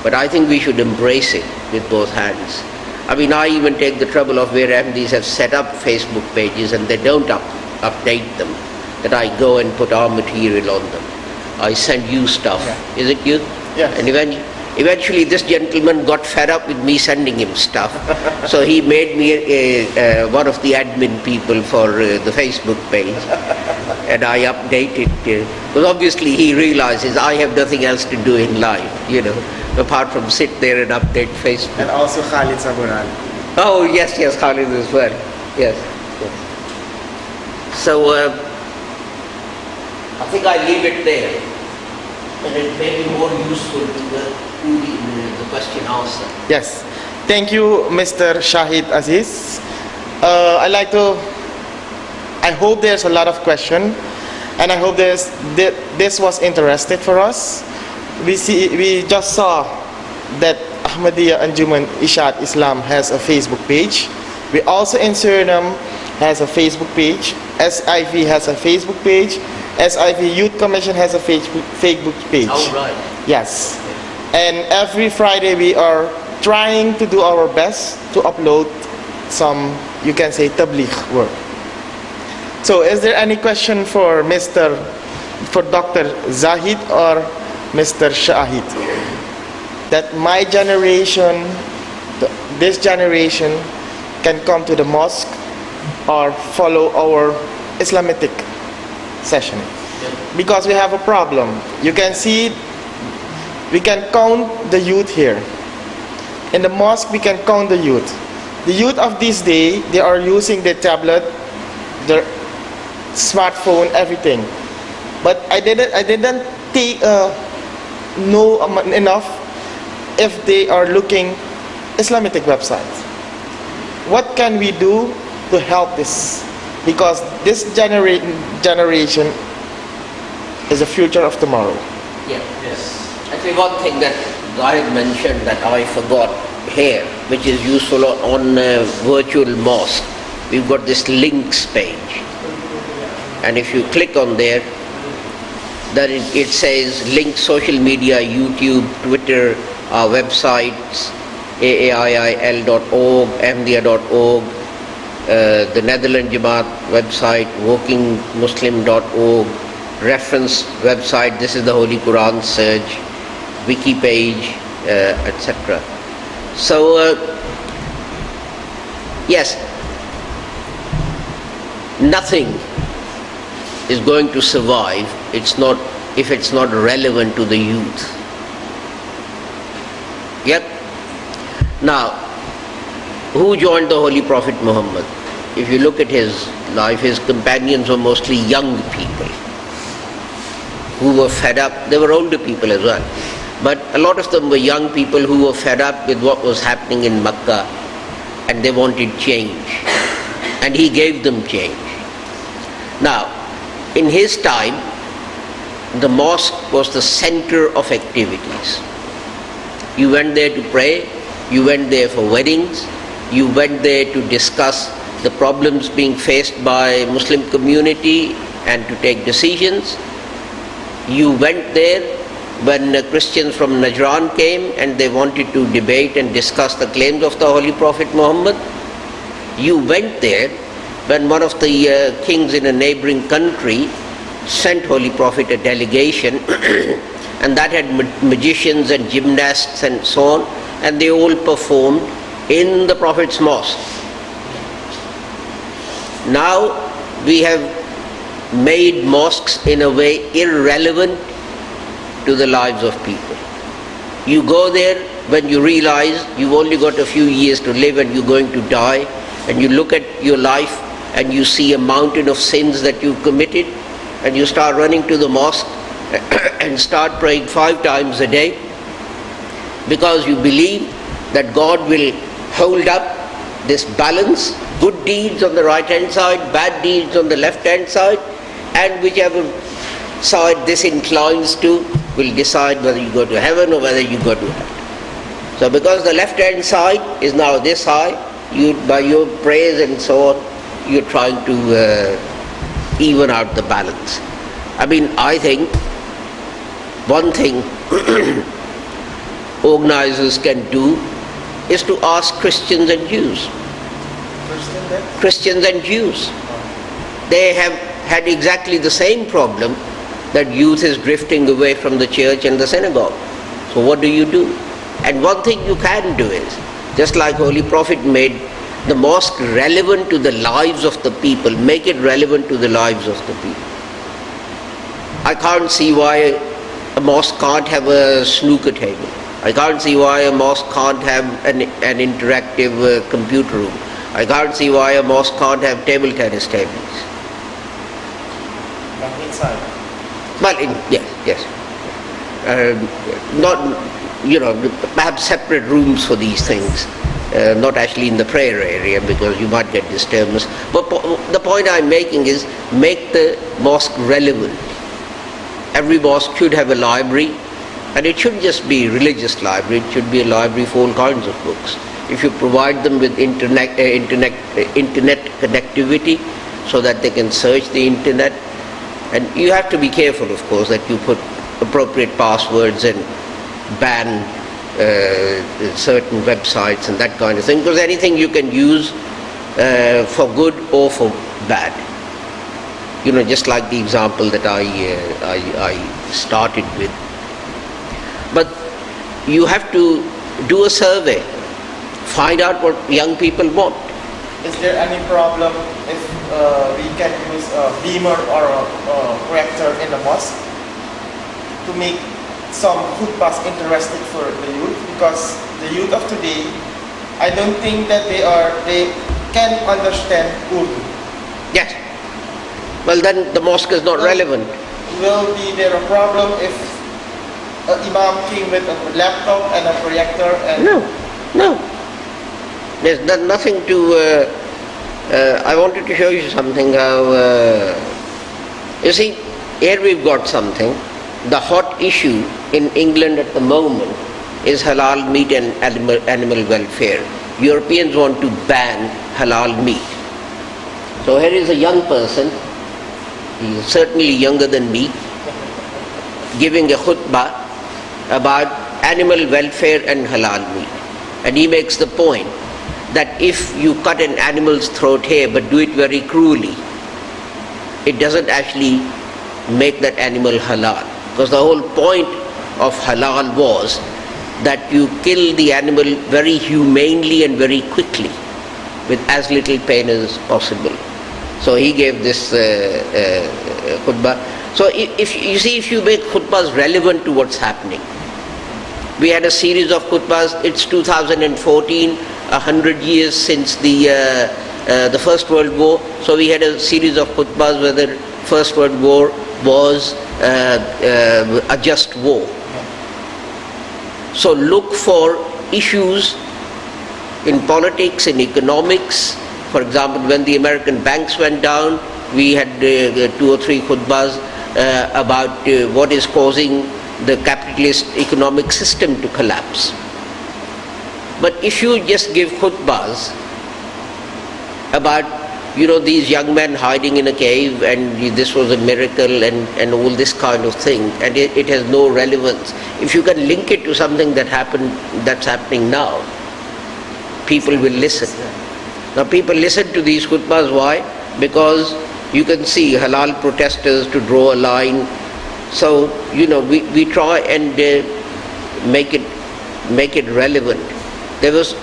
But I think we should embrace it with both hands. I mean, I even take the trouble of where MDs have set up Facebook pages and they don't update them. that I go and put our material on them. I send you stuff. Yeah. Is it you? Yes. And eventually this gentleman got fed up with me sending him stuff. So he made me one of the admin people for the Facebook page. And I updated, because obviously he realizes I have nothing else to do in life, apart from sit there and update Facebook. And also Khalid Saburan. Oh, yes, Khalid as well. Yes. So, I think I leave it there. And it may be more useful to the question answer. Yes. Thank you, Mr. Shahid Aziz. I hope there's a lot of question, and I hope this was interesting for us. We just saw that Ahmadiyya Anjuman Ishaat Islam has a Facebook page. We also in Suriname has a Facebook page. SIV has a Facebook page. SIV Youth Commission has a Facebook page. Oh, right. Yes. And every Friday we are trying to do our best to upload some, you can say, tabligh work. So is there any question for Dr. Zahid or Mr. Shahid? That my generation, this generation can come to the mosque or follow our Islamic session. Because we have a problem. You can see, we can count the youth here. In the mosque we can count the youth. The youth of this day, they are using their tablet, their smartphone, everything. But I didn't know enough if they are looking Islamic websites. What can we do to help this? Because this generation is the future of tomorrow. Yeah. Yes. Actually, one thing that Zahid mentioned that I forgot here, which is useful on virtual mosque. We've got this links page. And if you click on there, then it says link social media, YouTube, Twitter, our websites, aail.org, ahmadiyya.org, the Netherlands Jamaat website, workingmuslim.org, reference website, this is the Holy Quran search, wiki page, etc. So, yes, nothing is going to survive if it's not relevant to the youth. Yep. Now, who joined the Holy Prophet Muhammad? If you look at his life, his companions were mostly young people who were fed up. There were older people as well, but a lot of them were young people who were fed up with what was happening in Makkah, and they wanted change, and he gave them change. Now, in his time, the mosque was the center of activities. You went there to pray, you went there for weddings, you went there to discuss the problems being faced by Muslim community and to take decisions. You went there when Christians from Najran came and they wanted to debate and discuss the claims of the Holy Prophet Muhammad. You went there when one of the kings in a neighboring country sent Holy Prophet a delegation and that had magicians and gymnasts and so on, and they all performed in the Prophet's mosque. Now we have made mosques in a way irrelevant to the lives of people. You go there when you realize you've only got a few years to live and you're going to die, and you look at your life and you see a mountain of sins that you've committed, and you start running to the mosque and start praying 5 times a day because you believe that God will hold up this balance, good deeds on the right hand side, bad deeds on the left hand side, and whichever side this inclines to will decide whether you go to heaven or whether you go to hell. So because the left hand side is now this high, you, by your prayers and so on, you're trying to even out the balance. I mean, I think one thing organizers can do is to ask Christians and Jews. Christians and Jews. They have had exactly the same problem, that youth is drifting away from the church and the synagogue. So what do? And one thing you can do is, just like Holy Prophet made the mosque relevant to the lives of the people, make it relevant to the lives of the people. I can't see why a mosque can't have a snooker table. I can't see why a mosque can't have an interactive computer room. I can't see why a mosque can't have table tennis tables. Inside. Well, yes. Not, perhaps separate rooms for these things. Not actually in the prayer area, because you might get disturbance. But the point I'm making is, make the mosque relevant. Every mosque should have a library, and it should just be a religious library. It should be a library for all kinds of books. If you provide them with internet connectivity, so that they can search the internet, and you have to be careful, of course, that you put appropriate passwords and ban certain websites and that kind of thing, because anything you can use for good or for bad. Just like the example that I started with. But you have to do a survey, find out what young people want. Is there any problem if we can use a beamer or a projector in the mosque to make some khutbahs interesting for the youth? Because the youth of today, I don't think that they can understand Urdu. Yes. Well, then the mosque is not relevant. Will be there a problem if an imam came with a laptop and a projector? And No. There's nothing to. I wanted to show you something. You see, here we've got something. The hot issue in England at the moment is halal meat and animal welfare. Europeans want to ban halal meat. So here is a young person, he is certainly younger than me, giving a khutbah about animal welfare and halal meat. And he makes the point that if you cut an animal's throat here but do it very cruelly, it doesn't actually make that animal halal. Because the whole point of halal was that you kill the animal very humanely and very quickly with as little pain as possible. So he gave this khutbah. So if you make khutbahs relevant to what's happening. We had a series of khutbahs. It's 2014, 100 years since the First World War. So we had a series of khutbahs whether First World War was a just war. So look for issues in politics, in economics. For example, when the American banks went down, we had 2 or 3 khutbahs about what is causing the capitalist economic system to collapse. But if you just give khutbahs about these young men hiding in a cave and this was a miracle and all this kind of thing, and it has no relevance. If you can link it to something that's happening now, people will listen. Now people listen to these khutbahs. Why? Because you can see halal protesters to draw a line. So we try and make it relevant. There was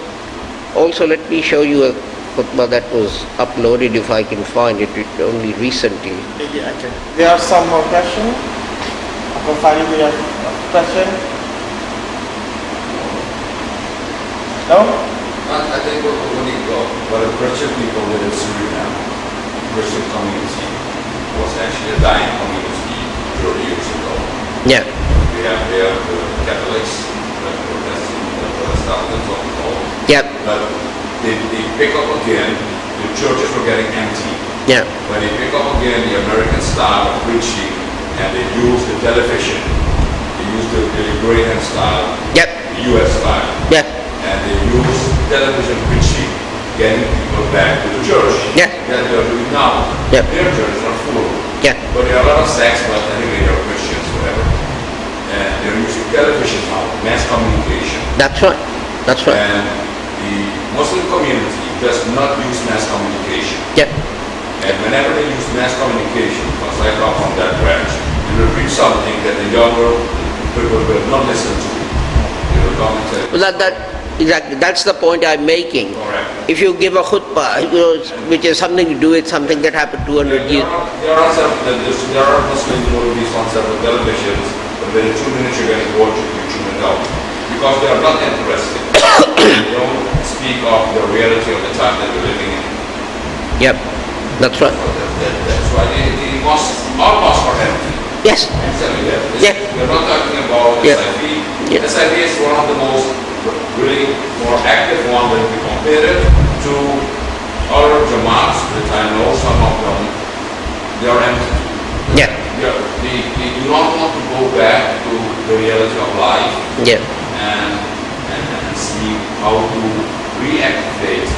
also, let me show you a khutbah that was uploaded, if I can find it only recently. Yeah, okay. There are some more questions. Finally, we have a question. No? I think what the Christian people did in Suriname, Christian community, was actually a dying community 30 years ago. Yeah. We have the Catholics, the Protestants of the whole. Yeah. But they pick up again, the churches were getting empty. Yeah. When they pick up again the American style of preaching, and they use the television, they use the Graham style, Yep. the US style. Yeah. And they use television preaching, getting people back to the church. Yeah. That they are doing now. Yeah. Their churches are full. Yeah. But there are a lot of sects, but anyway, they're Christians, whatever. And they're using television now, mass communication. That's right. That's right. And the Muslim community does not use mass communication. Yeah. And whenever they use mass communication, because I come from that branch, you will read something that the younger people will not listen to. They will come and say, Well, exactly, that's the point I'm making. correct. If you give a khutbah, which has something to do with something that happened 200 years. There are Muslims who will be on several televisions, but within 2 minutes you're getting bored, you tune it out. Because they are not interested. They don't speak of the reality of the time that we're living in. Yep, that's right. That's why the mosques, all mosques are empty. Yes. I'm telling you that. Yeah. We're not talking about Yeah. SIV. Yeah. SIV is one of the most really more active one when we compare it to other Jamaats that I know, some of them, they are empty. Yeah. They do not want to go back to the reality of life Yeah. and see how to reactivate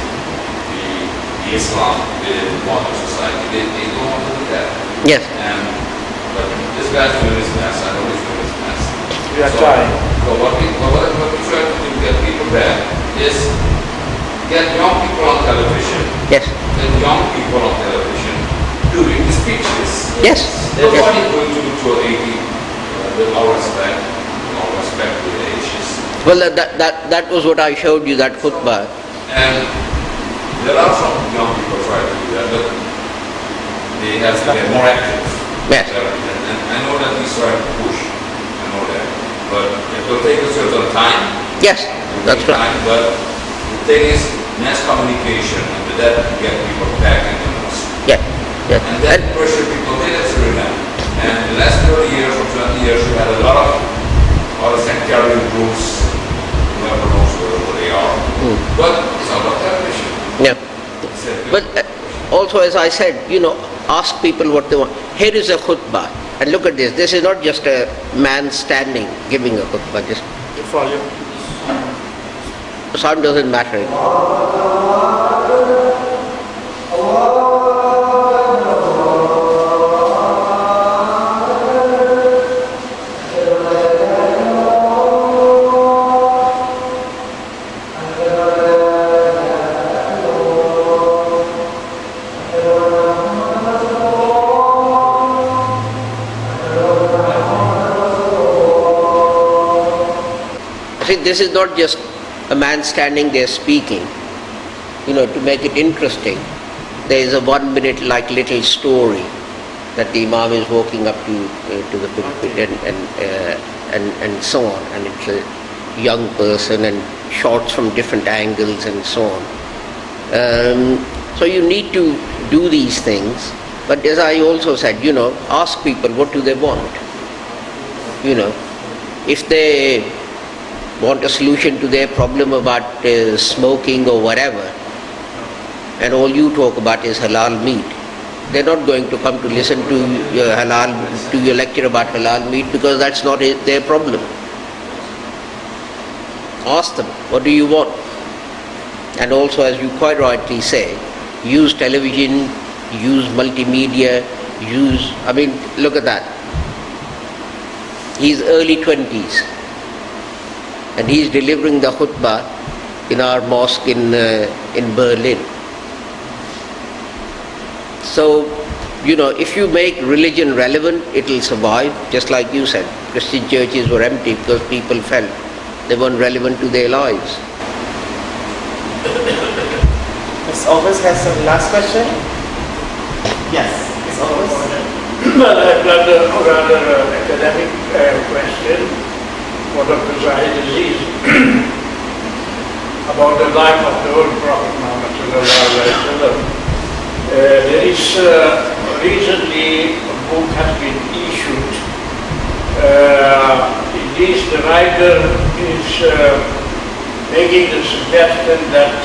the Islam within modern society. They don't want to do that. Yes. But this guy's doing his best. I know he's doing his best. We are trying. So what we try to do, get people back, is get young people on television. Yes. Get young people on television doing the speeches. Yes. Nobody is going to do to 80 with all respect to the ages. Well, that was what I showed you, that khutbah. And there are some young people trying to do that, but they have to get more active. Yes. And I know that he's trying to push. I know that. But it will take a certain time. Yes, that's right. Time, but the thing is mass communication, and with that you get people back in the mosque. Yeah. Yeah. And that pressure people did at Suriname. And in the last 30 years or 20 years you had a lot of other sectarian groups, whoever knows where they are. But it's all about television. Yeah. But also, as I said, ask people what they want. Here is a khutbah. And look at this. This is not just a man standing giving a khutbah. Just Volume. sound doesn't matter. See, this is not just a man standing there speaking, to make it interesting. There is a 1 minute like little story that the Imam is walking up to the pulpit and so on, and it's a young person and shots from different angles and so on. So you need to do these things, but as I also said, ask people what do they want. If they want a solution to their problem about smoking or whatever, and all you talk about is halal meat, they're not going to come to listen to your lecture about halal meat, because that's not their problem. Ask them, what do you want? And also, as you quite rightly say, use television, use multimedia, look at that. He's early 20s. And he's delivering the khutbah in our mosque in Berlin. So, if you make religion relevant, it will survive. Just like you said, Christian churches were empty because people felt they weren't relevant to their lives. Ms. Always has some last question? Yes, Ms. Always. Well, I've got a rather academic question for Dr. Zahid Aziz about the life of the Holy Prophet Mohammed sallallahu alaihi wasallam. There is recently a book has been issued. In this, the writer is making the suggestion that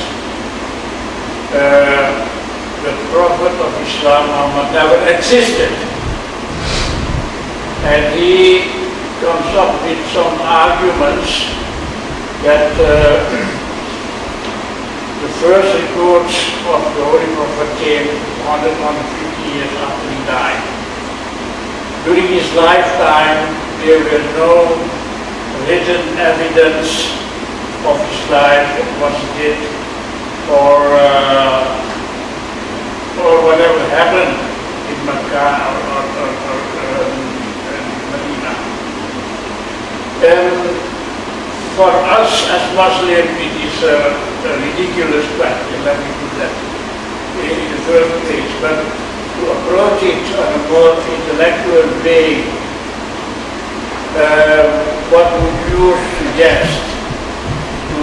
the Prophet of Islam Muhammad never existed, and he comes up with some arguments that the first reports of the Holy Prophet came 150 years after he died. During his lifetime, there were no written evidence of his life, what he did, or or whatever happened in Makkah or Medina. For us as Muslims, it is a ridiculous question, let me put that in the first place, but to approach it on a more intellectual way, what would you suggest to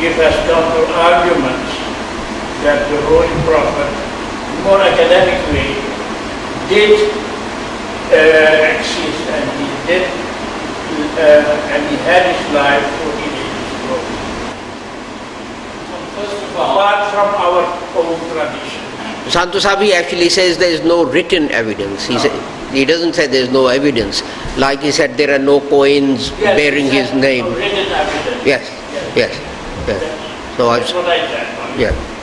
give us counter arguments that the Holy Prophet, more academic way, did exist and he did and he had his life for his growth. First of all, apart from our own tradition. Santosabi actually says there is no written evidence. He doesn't say there is no evidence. Like he said, there are no coins bearing his name. No written evidence. Yes. So that's what I said. yeah.